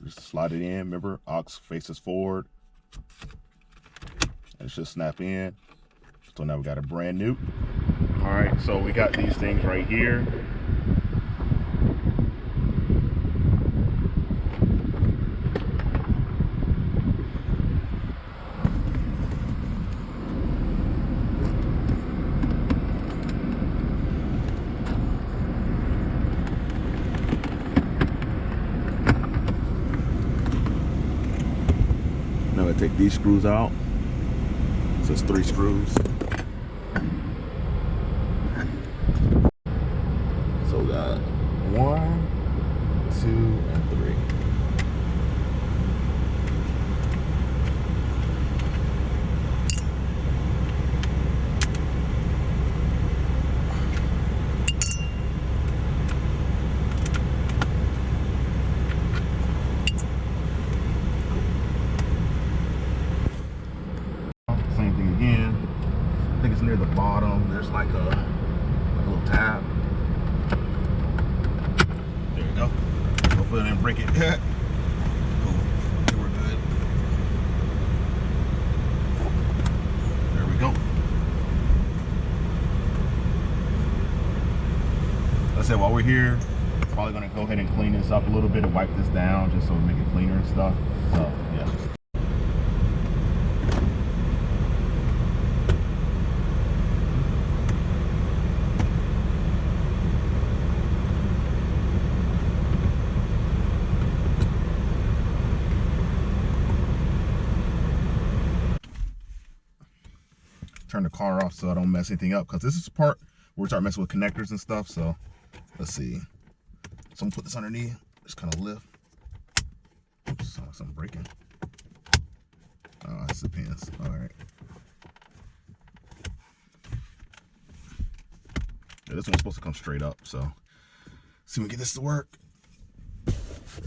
Just slide it in. Remember, aux faces forward. And it should snap in. So now we got a brand new. All right, so we got these things right here. Now I take these screws out. So it's 3 screws. So we got 1, 2, and 3. Same thing again. I think it's near the bottom. There's like a little tab. There you go. Hopefully I didn't break it. Cool. Okay, we're good. There we go. Like I said, while we're here, probably gonna go ahead and clean this up a little bit and wipe this down just so we make it cleaner and stuff. So yeah. Turn the car off so I don't mess anything up, because this is the part where we start messing with connectors and stuff. So let's see. So I'm gonna put this underneath, just kind of lift. Oops, sound like something breaking. Oh, it's the pins. All right. Yeah, this one's supposed to come straight up. So see if we can get this to work.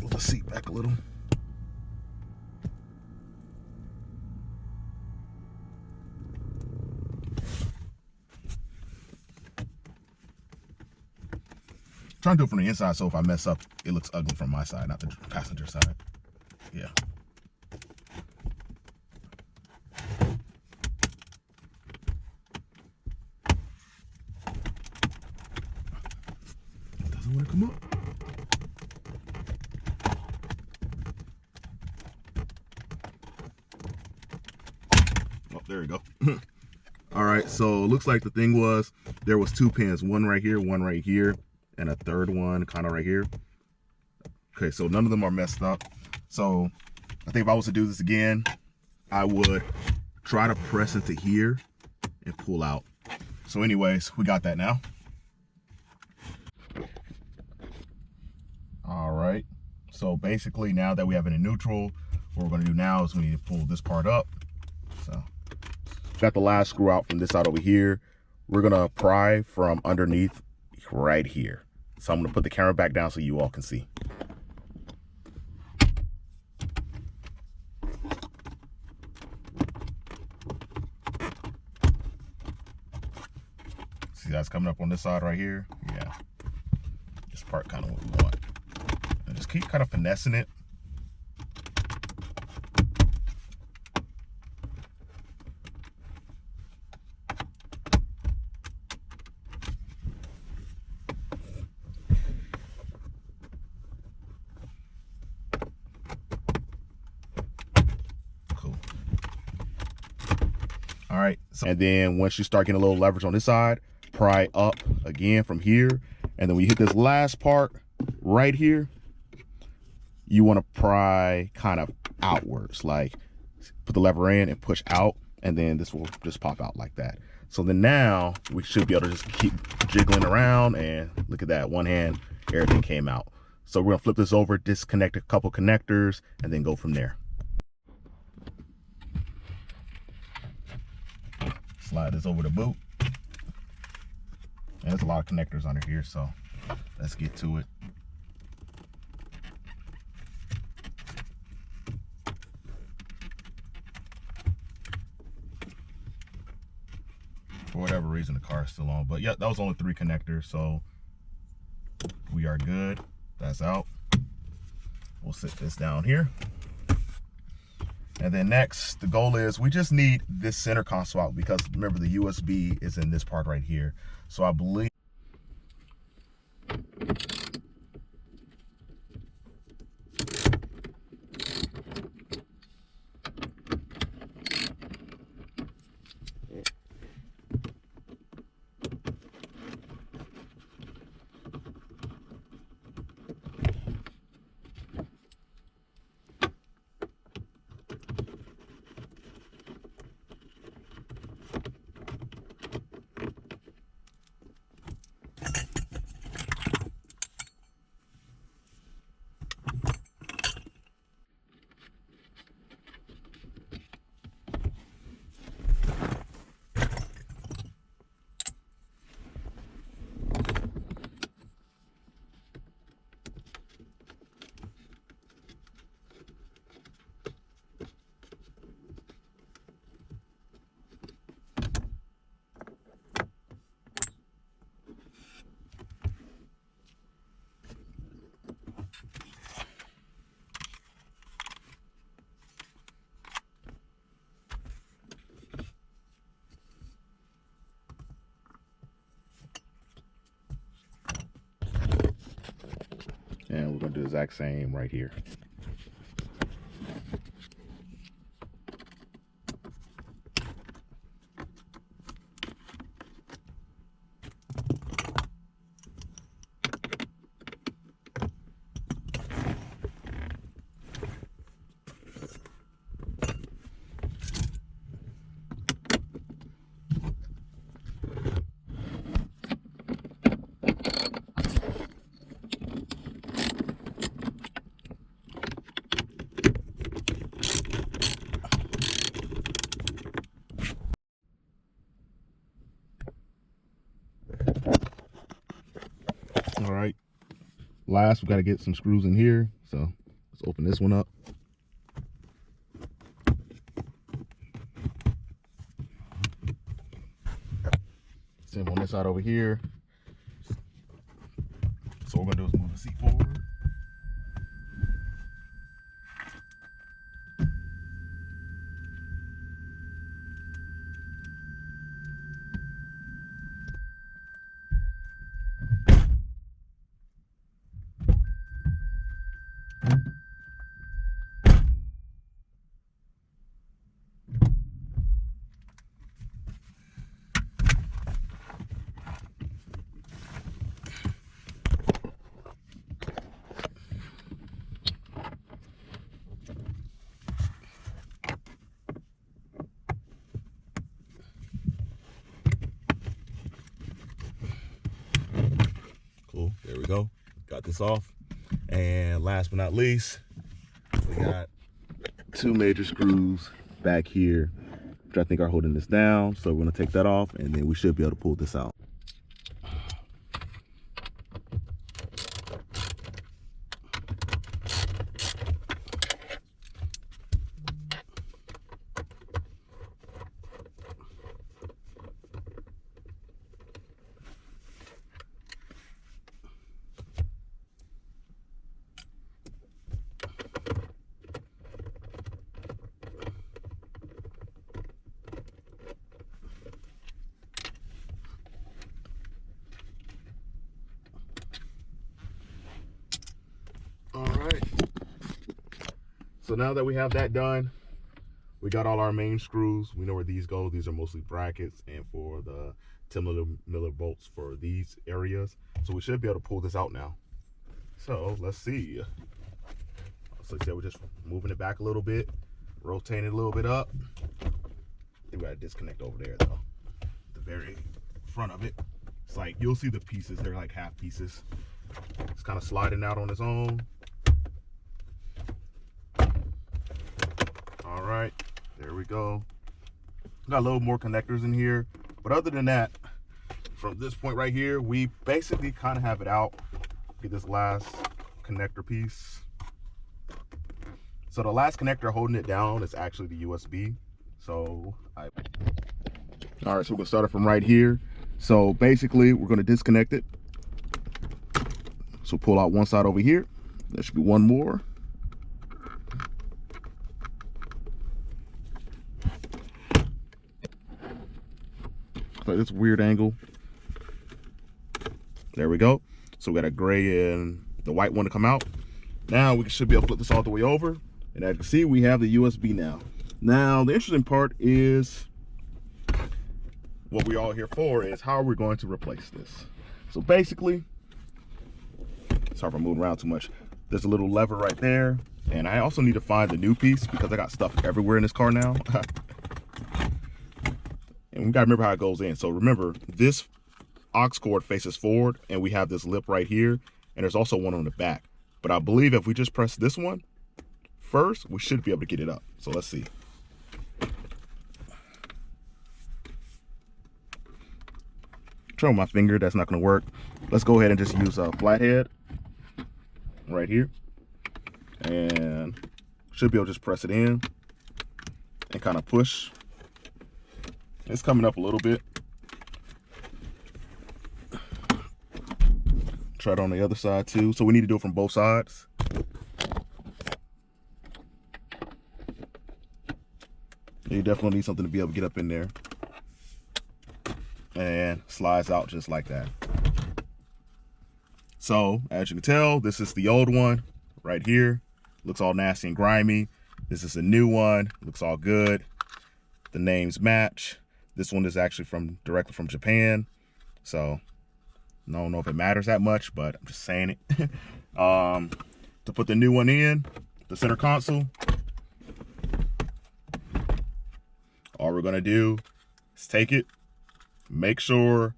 Move the seat back a little. Trying to do it from the inside, so if I mess up, it looks ugly from my side, not the passenger side. Yeah. It doesn't want to come up. Oh, there we go. All right, so it looks like the thing was, there was 2 pins, one right here, and a third one kind of right here. Okay, so none of them are messed up. So I think if I was to do this again, I would try to press into here and pull out. So anyways, we got that now. All right, so basically now that we have it in neutral, what we're gonna do now is we need to pull this part up. So got the last screw out from this side over here. We're gonna pry from underneath right here. So I'm gonna put the camera back down so you all can see. See that's coming up on this side right here? Yeah. This part kind of what we want. And just keep kind of finessing it. All right, so, and then once you start getting a little leverage on this side, pry up again from here. And then when you hit this last part right here, you want to pry kind of outwards, like put the lever in and push out, and then this will just pop out like that. So then now we should be able to just keep jiggling around, and look at that, one hand, everything came out. So we're gonna flip this over, disconnect a couple connectors, and then go from there. Slide this over the boot. And there's a lot of connectors under here, so let's get to it. For whatever reason, the car is still on, but yeah, that was only 3 connectors, so we are good. That's out. we'll sit this down here. And then next, the goal is we just need this center console out, because remember the USB is in this part right here. So I believe and we're gonna do the exact same right here. All right, last we got to get some screws in here, so let's open this one up. Same on this side over here. So what we're gonna do is move the seat forward. Cool, there we go. Got this off. And last but not least, we got two major screws back here, which I think are holding this down. So we're gonna take that off, and then we should be able to pull this out. All right, so now that we have that done, we got all our main screws. We know where these go. These are mostly brackets and for the 10mm bolts for these areas. So we should be able to pull this out now. So let's see. So like I said, we're just moving it back a little bit, rotating it a little bit up. I think we got to disconnect over there though, the very front of it. It's like, you'll see the pieces, they're like half pieces. It's kind of sliding out on its own. All right, there we go. Got a little more connectors in here, but other than that, from this point right here, we basically kind of have it out. Get this last connector piece. So the last connector holding it down is actually the USB. All right, so we're gonna start it from right here. So basically, we're gonna disconnect it. So pull out one side over here. There should be one more. like this weird angle. There we go. So we got a gray and the white one to come out. Now we should be able to flip this all the way over. And as you can see, we have the USB now. Now, the interesting part is what we're all here for is how are we going to replace this? So basically, sorry if I'm moving around too much. There's a little lever right there. And I also need to find the new piece because I got stuff everywhere in this car now. And we gotta remember how it goes in. So remember, this aux cord faces forward and we have this lip right here. And there's also one on the back. But I believe if we just press this one first, we should be able to get it up. So let's see. Try with my finger, that's not gonna work. Let's go ahead and just use a flathead right here. And should be able to just press it in and kind of push. It's coming up a little bit. Try it on the other side too. So we need to do it from both sides. You definitely need something to be able to get up in there. And slides out just like that. So as you can tell, this is the old one right here. Looks all nasty and grimy. This is a new one. Looks all good. The names match. This one is actually directly from Japan. So I don't know if it matters that much, but I'm just saying it. To put the new one in, the center console, all we're gonna do is take it, make sure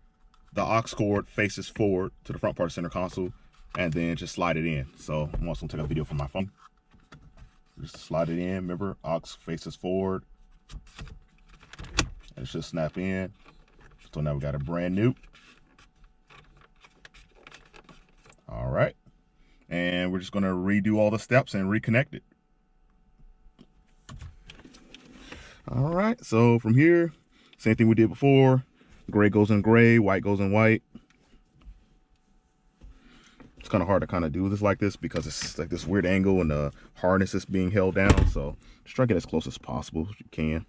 the aux cord faces forward to the front part of the center console, and then just slide it in. So I'm also gonna take a video from my phone. Just slide it in, remember, aux faces forward. And it should snap in. So now we got a brand new. All right. And we're just gonna redo all the steps and reconnect it. All right, so from here, same thing we did before. Gray goes in gray, white goes in white. It's kind of hard to kind of do this like this because it's like this weird angle and the harness is being held down. So just try to get as close as possible as you can.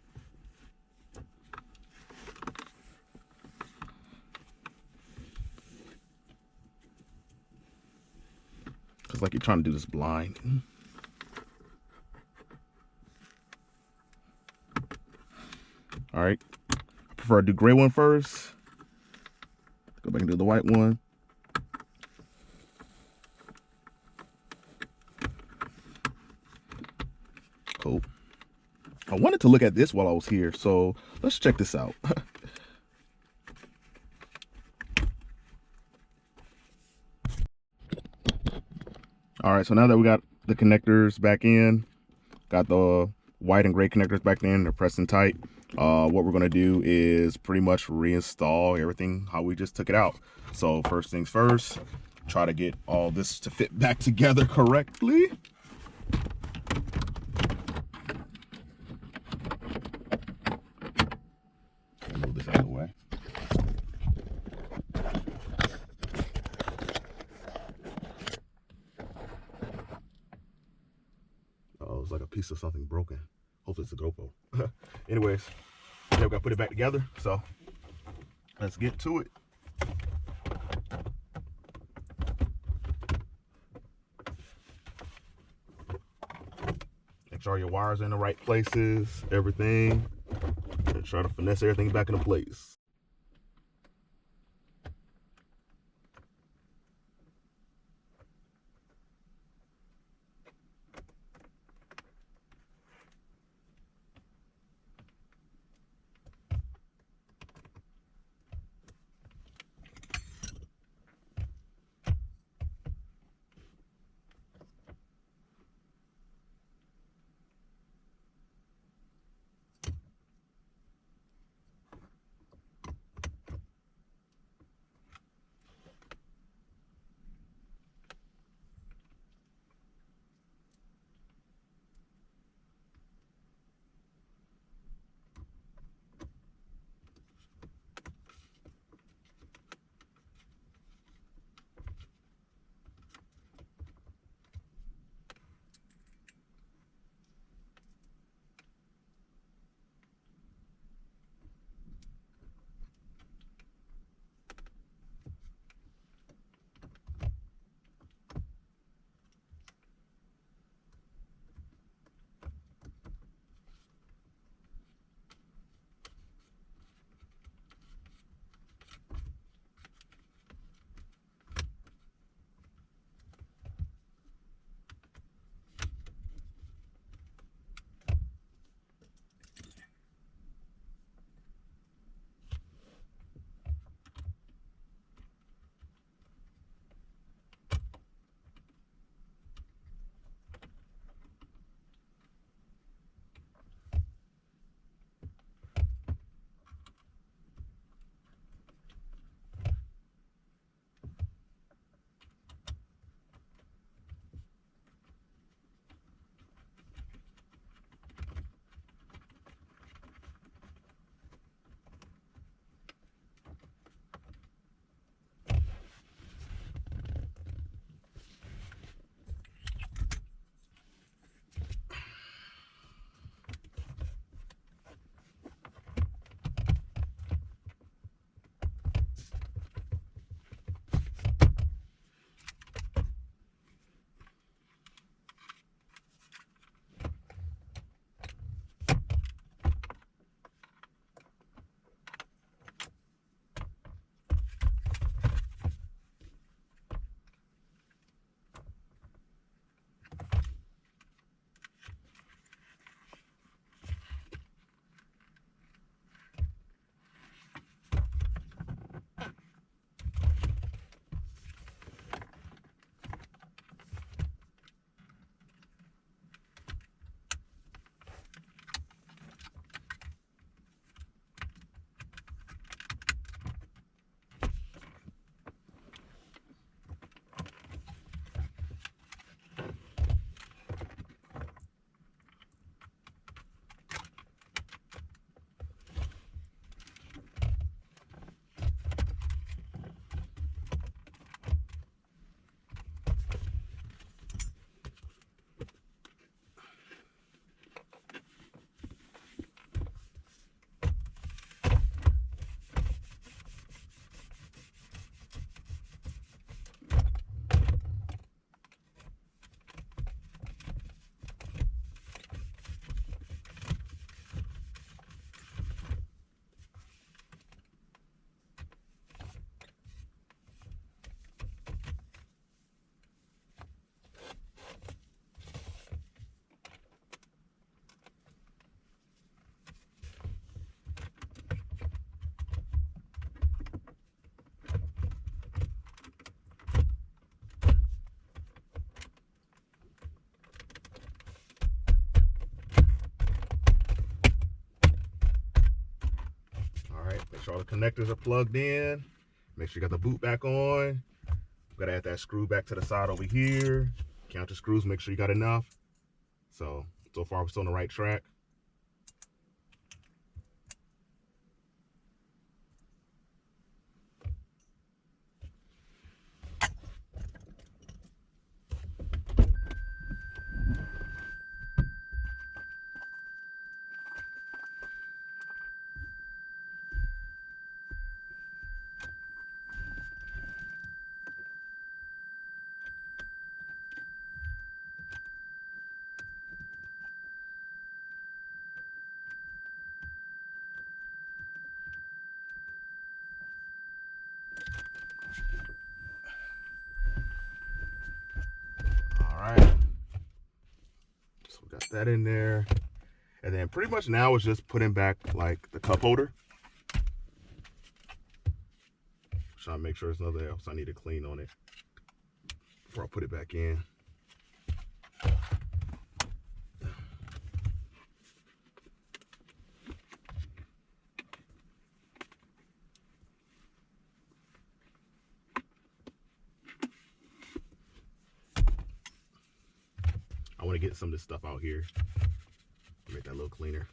Because like you're trying to do this blind. All right, I prefer to do gray one first. Go back and do the white one. Cool. I wanted to look at this while I was here, so let's check this out. All right, so now that we got the connectors back in, got the white and gray connectors back in, they're pressed in tight. What we're gonna do is pretty much reinstall everything how we just took it out. So first things first, try to get all this to fit back together correctly. Move this out of the way. Oh, it's like a piece of something broken. Hopefully it's a GoPro. Anyways, yeah, we gotta put it back together. So let's get to it. Make sure your wires are in the right places, everything. And try to finesse everything back into place. sure all the connectors are plugged in. Make sure you got the boot back on. Gotta add that screw back to the side over here. Count the screws, make sure you got enough. So far we're still on the right track. Alright, so we got that in there. And then pretty much now it's just putting back like the cup holder. Trying to make sure there's nothing else I need to clean on it before I put it back in. I want to get some of this stuff out here, make that a little cleaner.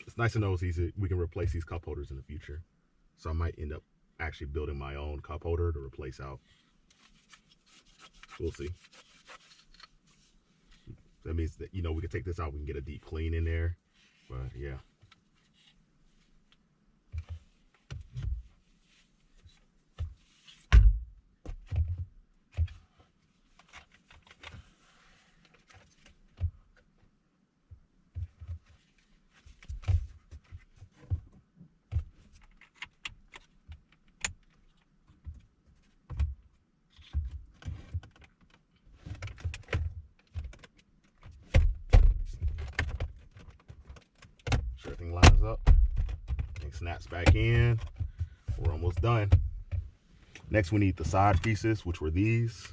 It's nice to know we can replace these cup holders in the future. So I might end up actually building my own cup holder to replace out. We'll see. That means that, you know, we can take this out, we can get a deep clean in there. But yeah. Everything lines up, everything snaps back in. We're almost done. Next we need the side pieces, which were these.